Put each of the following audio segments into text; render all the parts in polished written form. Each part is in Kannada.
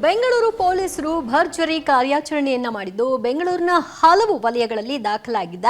ಬೆಂಗಳೂರು ಪೊಲೀಸರು ಭರ್ಜರಿ ಕಾರ್ಯಾಚರಣೆಯನ್ನ ಮಾಡಿದ್ದು ಬೆಂಗಳೂರಿನ ಹಲವು ವಲಯಗಳಲ್ಲಿ ದಾಖಲಾಗಿದ್ದ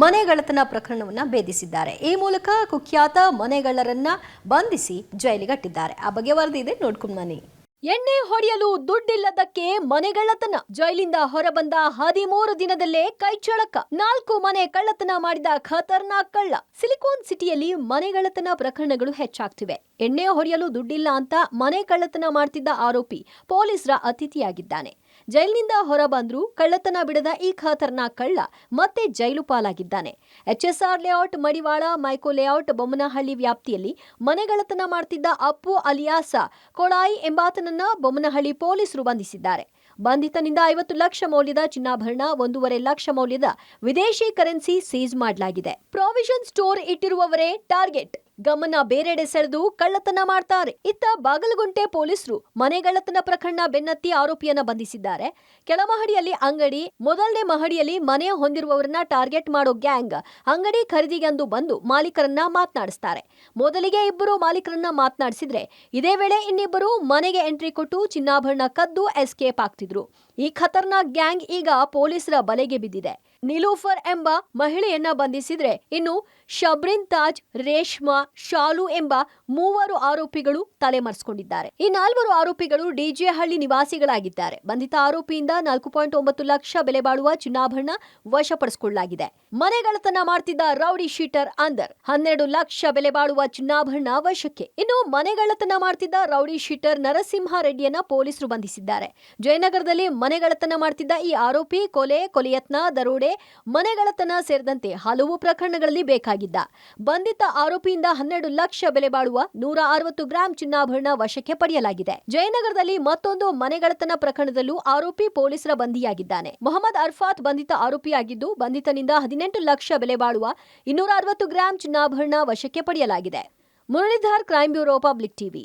ಮನೆಗಳ್ಳತನ ಪ್ರಕರಣವನ್ನ ಭೇದಿಸಿದ್ದಾರೆ. ಈ ಮೂಲಕ ಕುಖ್ಯಾತ ಮನೆಗಳ್ಳರನ್ನ ಬಂಧಿಸಿ ಜೈಲಿಗಟ್ಟಿದ್ದಾರೆ. ಆ ಬಗ್ಗೆ ವರದಿ ಇದೆ, ನೋಡ್ಕೊಂಡು ಬನ್ನಿ. ಎಣ್ಣೆ ಹೊಡೆಯಲು ದುಡ್ಡಿಲ್ಲದಕ್ಕೆ ಮನೆಗಳ್ಳತನ. ಜೈಲಿಂದ ಹೊರಬಂದ 13 ದಿನದಲ್ಲೇ ಕೈಚಳಕ. 4 ಮನೆ ಕಳ್ಳತನ ಮಾಡಿದ ಖತರ್ನಾಕ್ ಕಳ್ಳ. ಸಿಲಿಕಾನ್ ಸಿಟಿಯಲ್ಲಿ ಮನೆಗಳ್ಳತನ ಪ್ರಕರಣಗಳು ಹೆಚ್ಚಾಗ್ತಿವೆ. ಎಣ್ಣೆ ಹೊಡೆಯಲು ದುಡ್ಡಿಲ್ಲ ಅಂತ ಮನೆ ಕಳ್ಳತನ ಮಾಡ್ತಿದ್ದ ಆರೋಪಿ ಪೊಲೀಸರ ಅತಿಥಿಯಾಗಿದ್ದಾನೆ. ಜೈಲಿನಿಂದ ಹೊರಬಂದ್ರೂ ಕಳ್ಳತನ ಬಿಡದ ಈ ಖತರ್ನಾಕ್ ಕಳ್ಳ ಮತ್ತೆ ಜೈಲು ಪಾಲಾಗಿದ್ದಾನೆ. HSR ಲೇಔಟ್, ಮಡಿವಾಳ, ಮೈಕೋ ಲೇಔಟ್, ಬೊಮ್ಮನಹಳ್ಳಿ ವ್ಯಾಪ್ತಿಯಲ್ಲಿ ಮನೆಗಳ್ಳತನ ಮಾಡ್ತಿದ್ದ ಅಪ್ಪು ಅಲಿಯಾಸ ಕೊಳಾಯಿ ಎಂಬಾತನನ್ನ ಬೊಮ್ಮನಹಳ್ಳಿ ಪೊಲೀಸರು ಬಂಧಿಸಿದ್ದಾರೆ. ಬಂಧಿತನಿಂದ 50 ಲಕ್ಷ ಮೌಲ್ಯದ ಚಿನ್ನಾಭರಣ, 1.5 ಲಕ್ಷ ಮೌಲ್ಯದ ವಿದೇಶಿ ಕರೆನ್ಸಿ ಸೀಸ್ ಮಾಡಲಾಗಿದೆ. ಪ್ರಾವಿಷನ್ ಸ್ಟೋರ್ ಇಟ್ಟಿರುವವರೇ ಟಾರ್ಗೆಟ್. ಗಮನ ಬೇರೆಡೆ ಸೆಳೆದು ಕಳ್ಳತನ ಮಾಡ್ತಾರೆ. ಇತ್ತ ಬಾಗಲಗುಂಟೆ ಪೊಲೀಸರು ಮನೆಗಳ್ಳತನ ಪ್ರಕರಣ ಬೆನ್ನತ್ತಿ ಆರೋಪಿಯನ್ನ ಬಂಧಿಸಿದ್ದಾರೆ. ಕೆಳಮಹಡಿಯಲ್ಲಿ ಅಂಗಡಿ, ಮೊದಲನೇ ಮಹಡಿಯಲ್ಲಿ ಮನೆ ಹೊಂದಿರುವವರನ್ನ ಟಾರ್ಗೆಟ್ ಮಾಡೋ ಗ್ಯಾಂಗ್ ಅಂಗಡಿ ಖರೀದಿಗೆಂದು ಬಂದು ಮಾಲೀಕರನ್ನ ಮಾತನಾಡಿಸ್ತಾರೆ. ಮೊದಲಿಗೆ 2 ಮಾಲೀಕರನ್ನ ಮಾತನಾಡಿಸಿದ್ರೆ ಇದೇ ವೇಳೆ ಇನ್ನಿಬ್ಬರು ಮನೆಗೆ ಎಂಟ್ರಿ ಕೊಟ್ಟು ಚಿನ್ನಾಭರಣ ಕದ್ದು ಎಸ್ಕೇಪ್ ಆಗ್ತಿದ್ರು. ಈ ಖತರ್ನಾಕ್ ಗ್ಯಾಂಗ್ ಈಗ ಪೊಲೀಸರ ಬಲೆಗೆ ಬಿದ್ದಿದೆ. ನಿಲೂಫರ್ ಎಂಬ ಮಹಿಳೆಯನ್ನ ಬಂಧಿಸಿದ್ರೆ ಇನ್ನು ಶಬ್ರಿನ್ ತಾಜ್, ರೇಷ್ಮಾ, ಶಾಲು ಎಂಬ 3 ಆರೋಪಿಗಳು ತಲೆಮರೆಸಿಕೊಂಡಿದ್ದಾರೆ. ಈ 4 ಆರೋಪಿಗಳು ಡಿಜೆಹಳ್ಳಿ ನಿವಾಸಿಗಳಾಗಿದ್ದಾರೆ. ಬಂಧಿತ ಆರೋಪಿಯಿಂದ 4.9 ಲಕ್ಷ ಬೆಲೆ ಬಾಳುವ ಚಿನ್ನಾಭರಣ ವಶಪಡಿಸಿಕೊಳ್ಳಲಾಗಿದೆ. ಮನೆಗಳ್ಳತನ ಮಾಡ್ತಿದ್ದ ರೌಡಿ ಶೀಟರ್ ಅಂದರ್ 12 ಲಕ್ಷ ಬೆಲೆ ಬಾಳುವ ಚಿನ್ನಾಭರಣ ವಶಕ್ಕೆ. ಇನ್ನು ಮನೆಗಳ್ಳತನ ಮಾಡ್ತಿದ್ದ ರೌಡಿ ಶೀಟರ್ ನರಸಿಂಹ ರೆಡ್ಡಿಯನ್ನ ಪೊಲೀಸರು ಬಂಧಿಸಿದ್ದಾರೆ. ಜಯನಗರದಲ್ಲಿ ಮನೆಗಳ್ಳತನ ಮಾಡ್ತಿದ್ದ ಈ ಆರೋಪಿ ಕೊಲೆಯತ್ನ, ದರೋಡೆ, ಮನೆಗಳ್ಳತನ ಸೇರಿದಂತೆ ಹಲವು ಪ್ರಕರಣಗಳಲ್ಲಿ ಬೇಕಾಗಿದ್ದ. ಬಂಧಿತ ಆರೋಪಿಯಿಂದ 12 ಲಕ್ಷ ಬೆಲೆ ಬಾಳುವ 160 ಗ್ರಾಂ ಚಿನ್ನಾಭರಣ ವಶಕ್ಕೆ ಪಡೆಯಲಾಗಿದೆ. ಜಯನಗರದಲ್ಲಿ ಮತ್ತೊಂದು ಮನೆಗಳ್ಳತನ ಪ್ರಕರಣದಲ್ಲೂ ಆರೋಪಿ ಪೊಲೀಸರ ಬಂಧಿಯಾಗಿದ್ದಾನೆ. ಮೊಹಮ್ಮದ್ ಅರ್ಫಾತ್ ಬಂಧಿತ ಆರೋಪಿಯಾಗಿದ್ದು, ಬಂಧಿತನಿಂದ 18 ಲಕ್ಷ ಬೆಲೆ ಬಾಳುವ 260 ಗ್ರಾಂ ಚಿನ್ನಾಭರಣ ವಶಕ್ಕೆ ಪಡೆಯಲಾಗಿದೆ. Muralidhar, crime bureau, public TV.